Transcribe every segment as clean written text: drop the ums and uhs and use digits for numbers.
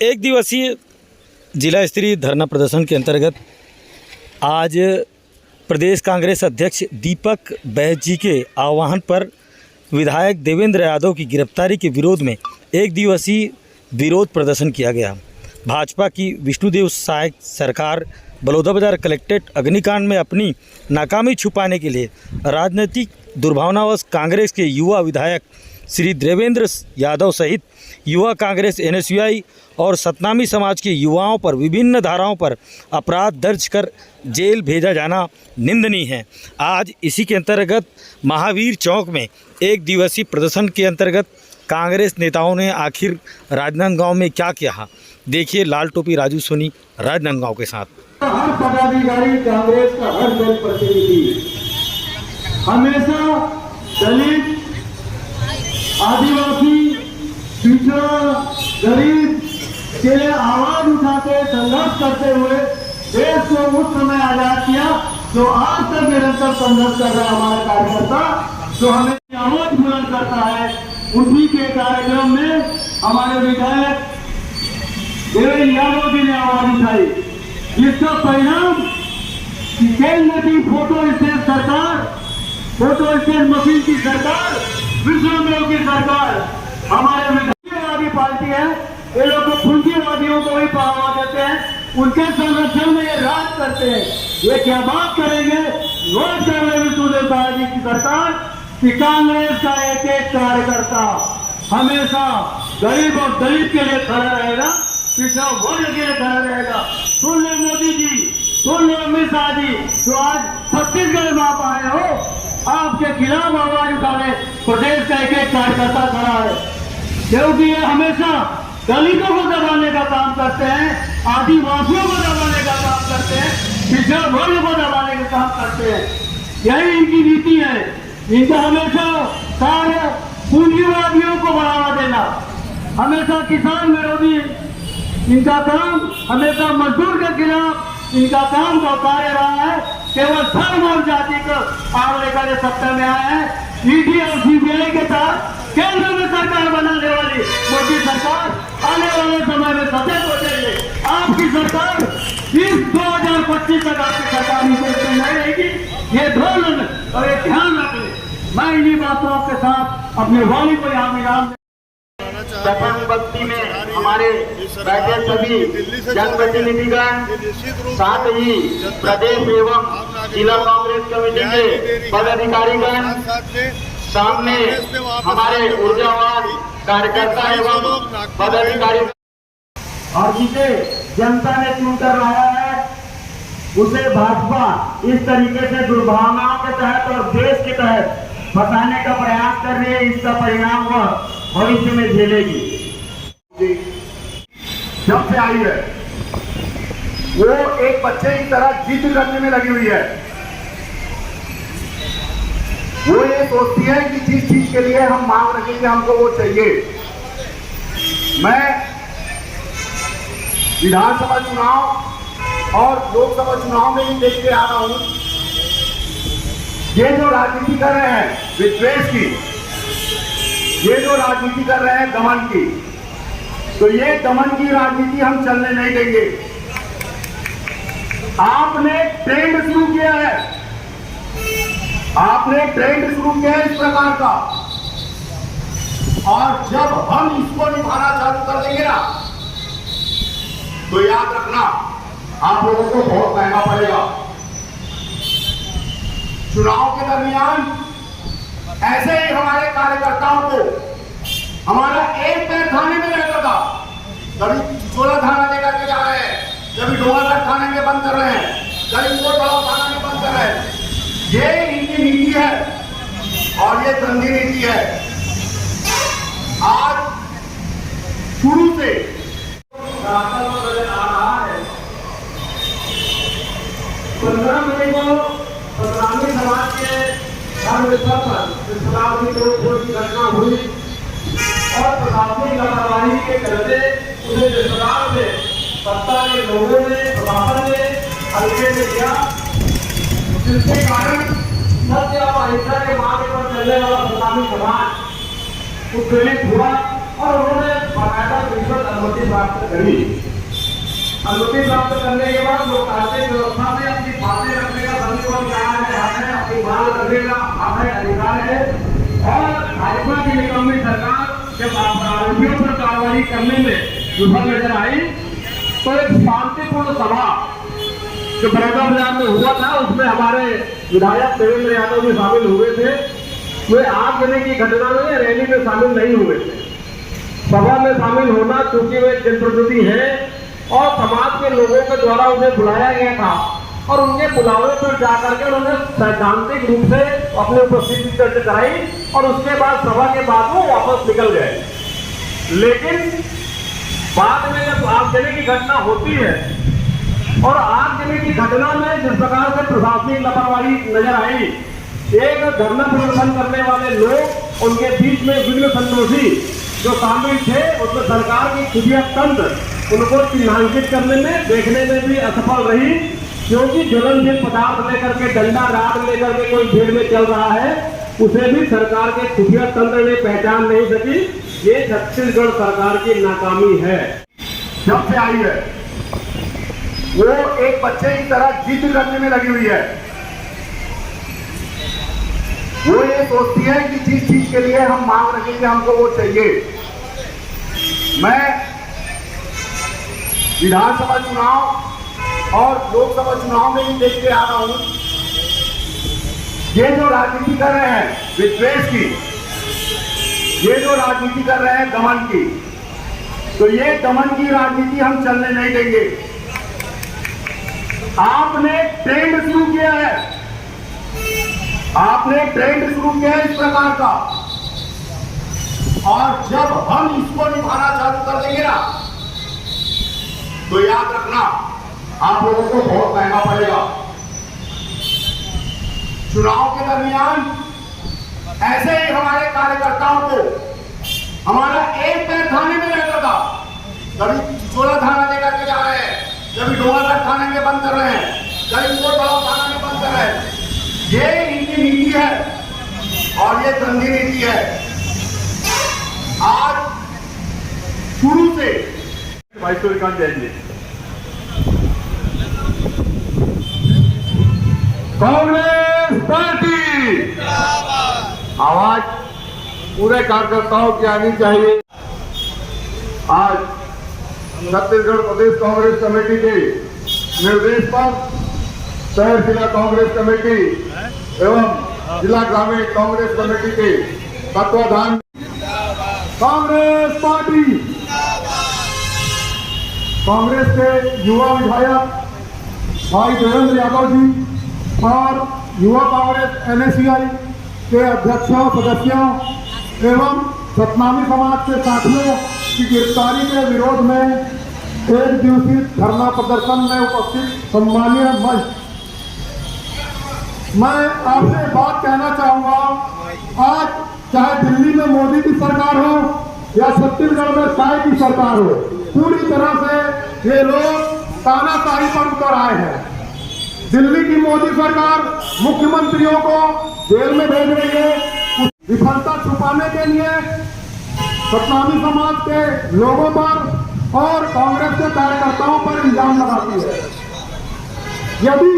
एक दिवसीय जिला स्तरीय धरना प्रदर्शन के अंतर्गत आज प्रदेश कांग्रेस अध्यक्ष दीपक बैज जी के आह्वान पर विधायक देवेंद्र यादव की गिरफ्तारी के विरोध में एक दिवसीय विरोध प्रदर्शन किया गया। भाजपा की विष्णुदेव सहायक सरकार बलौदाबाजार कलेक्ट्रेट अग्निकांड में अपनी नाकामी छुपाने के लिए राजनीतिक दुर्भावनावश कांग्रेस के युवा विधायक श्री देवेंद्र यादव सहित युवा कांग्रेस NSUI और सतनामी समाज के युवाओं पर विभिन्न धाराओं पर अपराध दर्ज कर जेल भेजा जाना निंदनीय है। आज इसी के अंतर्गत महावीर चौक में एक दिवसीय प्रदर्शन के अंतर्गत कांग्रेस नेताओं ने आखिर राजनांदगांव में क्या किया, देखिए लाल टोपी राजू सोनी राजनांदगांव के साथ। हर पदाधिकारी कांग्रेस का हर दल प्रतिनिधि हमेशा दलित, आदिवासी, पिछड़ा, गरीब के आवाज उठाते संघर्ष करते हुए देश को उस समय आजाद किया जो आज तक निरंतर संघर्ष कर रहा है। हमारा कार्यकर्ता जो हमें आवाज बुलंद करता है, उन्हीं के कार्यक्रम में हमारे विधायक देवेंद्र यादव जी ने आवाज उठाई, जिसका परिणाम केंद्र की फोटो स्टेट सरकार, फोटो स्टेट मशीन की सरकार, विश्वदेव की सरकार, हमारे विधायकवादी पार्टी है, ये लोग पूंजीवादियों को भी बढ़ावा देते हैं, उनके संरक्षण में ये राज करते हैं। ये क्या बात करेंगे, नोट कर रहे विष्णुदेव जी की सरकार कि कांग्रेस का एक एक कार्यकर्ता हमेशा गरीब और दलित के लिए खड़ा रहेगा, पिछड़ा वर्ग के लिए खड़ा रहेगा। सुन ले मोदी जी, सुन ले अमित शाह जी, जो आज छत्तीसगढ़ में आप आए हो, आपके खिलाफ आवाज उठाने प्रदेश का एक एक कार्यकर्ता खड़ा है, क्योंकि ये हमेशा दलितों को दबाने का काम करते हैं, आदिवासियों को दबाने का काम करते हैं, पिछड़ा वर्ग को दबाने का काम करते हैं। यही इनकी नीति है। इनका हमेशा सारे पूंजीवादियों को बढ़ावा देना, हमेशा किसान विरोधी इनका काम, हमेशा मजदूर के खिलाफ इनका काम का कार्य रहा है। केवल धर्म और जाति को आग लेकर के सत्ता में आए हैं। ED और CBI के साथ केंद्र में सरकार बनाने वाली मोदी सरकार आने वाले समय में सचेत हो जाइए। आपकी सरकार इस 2025 तक आपकी सरकार नहीं रहेगी, ये ध्यान और ये ध्यान रखें। मैं इन्हीं बातों के साथ अपने वाली को यहाँ विराम प्रथम पंक्ति में हमारे बैठे सभी जनप्रतिनिधिगण, साथ ही प्रदेश एवं जिला कांग्रेस कमेटी के पदाधिकारीगण, सामने हमारे ऊर्जावान कार्यकर्ता एवं पदाधिकारी, और जिसे जनता ने चुनकर लाया है, उसे भाजपा इस तरीके से दुर्भावनाओं के तहत और देश के तहत फंसाने का प्रयास कर रही है। इसका परिणाम वह भविष्य में झेलेगी। जब से आई है वो एक बच्चे की तरह जिद करने में लगी हुई है। वो ये सोचती है कि जिस चीज के लिए हम मांग रखेंगे हमको वो चाहिए। मैं विधानसभा चुनाव और लोकसभा चुनाव में भी देखते आ रहा हूं, ये जो राजनीति कर रहे हैं विद्वेष की, ये जो राजनीति कर रहे हैं दमन की, तो ये दमन की राजनीति हम चलने नहीं देंगे। आपने ट्रेंड शुरू किया है, आपने ट्रेंड शुरू किया है इस प्रकार का, और जब हम इसको निभाना चालू कर देंगे ना, तो याद रखना आप लोगों को बहुत महंगा पड़ेगा। चुनाव के दरमियान ऐसे ही हमारे कार्यकर्ताओं को हमारा एक पैर थाने में रहता था, कभी 16 थाना लेकर के जा रहे हैं, कभी डोंगरगढ़ थाने में बंद कर रहे हैं, कभी कोटबाड़ा थाना में बंद कर रहे हैं। ये इनकी नीति है और ये गंदी नीति है। आज शुरू से नजर आ रहा है। 15 मई को सतनामी समाज के धर्म स्थल पर प्रशासनिक की घटना हुई और प्रशासनिक लापरवाही के चलते उन्हें अस्पताल से सत्ता के लोगों ने, प्रशासन ने हल्के में लिया, जिसके कारण सत्य और अहिंसा के मार्ग पर चलने वाला सतनामी समाज उत्पीड़ित हुआ और उन्होंने बाकायदा रिश्वत अनुमति प्राप्त करी। अनुमति प्राप्त करने के बाद लोग कानूनी व्यवस्था में अपनी बातें रखने का सभी अधिकार है, अपनी मांग रखने का हमें अधिकार है। और भाजपा की निकम्मी सरकार जब आरोपियों पर कार्रवाई करने में विफल नजर आई तो एक शांतिपूर्ण सभा जो बड़ौदा बाजार में हुआ था उसमें हमारे विधायक देवेंद्र यादव भी शामिल हुए थे। वे आग लगने की घटना में रैली में शामिल नहीं हुए थे। सभा में शामिल होना क्योंकि वे जनप्रतिनिधि हैं और समाज के लोगों के द्वारा उन्हें बुलाया गया था और उनके बुलावे पर जाकर के उन्होंने सैद्धांतिक रूप से अपनी उपस्थिति दर्ज कराई और उसके बाद सभा के बाद वो वापस निकल गए। लेकिन बाद में जब आगजनी की घटना होती है और आगजनी की घटना में जिस प्रकार से प्रशासनिक लापरवाही नजर आई, एक धरना प्रदर्शन करने वाले लोग उनके बीच में विघ्न संतोषी जो शामिल थे उसमें सरकार की खुफिया तंत्र उनको चिन्हांकित करने में देखने में भी असफल रही, क्योंकि ज्वलनशील पदार्थ लेकर के डंडा राड लेकर के कोई भीड़ में चल रहा है उसे भी सरकार के खुफिया तंत्र ने पहचान नहीं सकी। ये छत्तीसगढ़ सरकार की नाकामी है। जब से आई है वो एक बच्चे की तरह जिद करने में लगी हुई है। वो ये सोचती है कि जिस चीज के लिए हम मांग रखेंगे हमको वो चाहिए। मैं विधानसभा चुनाव और लोकसभा चुनाव में भी देखते आ रहा हूं, ये जो राजनीति कर रहे हैं विद्वेष की, ये जो राजनीति कर रहे हैं दमन की, तो ये दमन की राजनीति हम चलने नहीं देंगे। आपने ट्रेंड शुरू किया है, आपने ट्रेंड शुरू किया है इस प्रकार का, और जब हम इसको निभाना चालू कर देंगे ना तो याद रखना आप लोगों को बहुत महंगा पड़ेगा। चुनाव के दरमियान ऐसे ही हमारे कार्यकर्ताओं को हमारा एक पैर थाने में रहता था, कभी चिचोला थाना लेकर के जा रहे हैं, कभी डोंगरगढ़ थाने में बंद कर रहे हैं, कभी कोटबाव थाना में बंद कर रहे हैं। ये इनकी नीति है और ये गंदी नीति है। आज शुरू से भाई सूर्यकांत जैन जी, कांग्रेस पार्टी आवाज पूरे कार्यकर्ताओं की आनी चाहिए। आज छत्तीसगढ़ प्रदेश कांग्रेस कमेटी के निर्देश पर शहर जिला कांग्रेस कमेटी एवं जिला ग्रामीण कांग्रेस कमेटी के तत्वाधान कांग्रेस पार्टी, कांग्रेस के युवा विधायक भाई देवेंद्र यादव जी और युवा कांग्रेस एनएसयूआई के अध्यक्षों सदस्यों एवं सतनामी समाज के साथियों की गिरफ्तारी के विरोध में एक दिवसीय धरना प्रदर्शन में उपस्थित सम्मानीय मंच, मैं आपसे बात कहना चाहूंगा। आज चाहे दिल्ली में मोदी की सरकार हो या छत्तीसगढ़ में शाह की सरकार हो, पूरी तरह से ये लोग तानाशाही पर उतर आए हैं। दिल्ली की मोदी सरकार मुख्यमंत्रियों को जेल में भेज रही है, विफलता छुपाने के लिए सतनामी समाज के लोगों पर और कांग्रेस के कार्यकर्ताओं पर इल्जाम लगाती है। यदि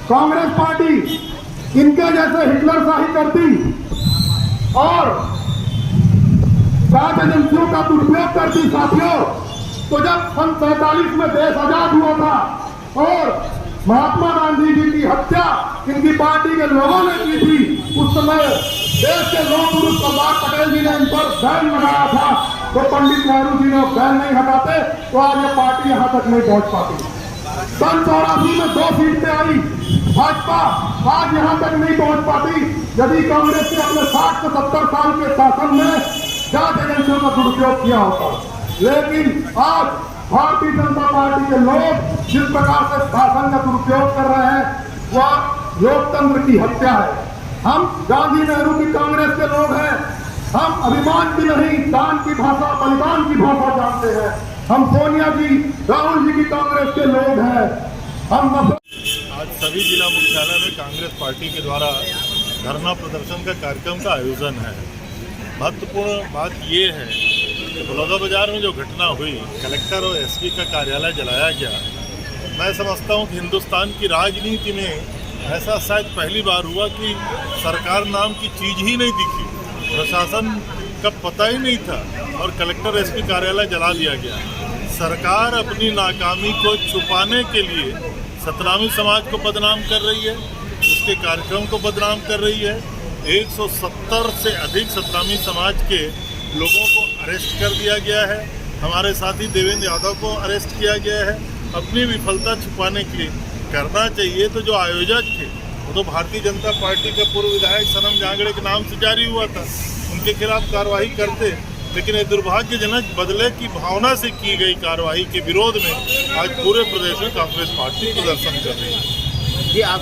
कांग्रेस पार्टी इनके जैसे हिटलर शाही करती और जांच एजेंसियों का दुरुपयोग करती साथियों, तो जब सन 47 में देश आजाद हुआ था और महात्मा गांधी जी की हत्या इनकी पार्टी के लोगों ने की थी, उस समय देश के लोग पुरुष सरदार पटेल जी ने इन पर बैन लगाया था, तो पंडित नेहरू जी ने बैन नहीं हटाते तो आज ये पार्टी यहाँ तक नहीं पहुंच पाती। सन 84 में 2 सीट पे आई भाजपा, आज यहाँ तक नहीं पहुंच पाती यदि कांग्रेस ने अपने 60 से 70 साल के शासन में जांच एजेंसियों का दुरुपयोग किया होता। लेकिन आज भारतीय जनता पार्टी के लोग जिस प्रकार से शासन का दुरुपयोग कर रहे हैं वह लोकतंत्र की हत्या है। हम गांधी नेहरू की कांग्रेस के लोग हैं, हम अभिमान की नहीं दान की भाषा बलिदान की भाषा जानते हैं। हम सोनिया जी राहुल जी की कांग्रेस के लोग हैं। हम आज सभी जिला मुख्यालय में कांग्रेस पार्टी के द्वारा धरना प्रदर्शन का कार्यक्रम का आयोजन है। महत्वपूर्ण बात ये है बलौदाबाजार में जो घटना हुई, कलेक्टर और एसपी का कार्यालय जलाया गया, मैं समझता हूं कि हिंदुस्तान की राजनीति में ऐसा शायद पहली बार हुआ कि सरकार नाम की चीज़ ही नहीं दिखी, प्रशासन का पता ही नहीं था और कलेक्टर एसपी कार्यालय जला दिया गया। सरकार अपनी नाकामी को छुपाने के लिए सतनामी समाज को बदनाम कर रही है, उसके कार्यक्रम को बदनाम कर रही है। 170 से अधिक सतनामी समाज के लोगों को अरेस्ट कर दिया गया है। हमारे साथी देवेंद्र यादव को अरेस्ट किया गया है। अपनी विफलता छुपाने के लिए करना चाहिए तो जो आयोजक थे वो तो भारतीय जनता पार्टी का पूर्व विधायक सनम जांगड़े के नाम से जारी हुआ था, उनके खिलाफ कार्रवाई करते, लेकिन ये दुर्भाग्यजनक बदले की भावना से की गई कार्रवाई के विरोध में आज पूरे प्रदेश में कांग्रेस पार्टी प्रदर्शन कर रही है। जी आप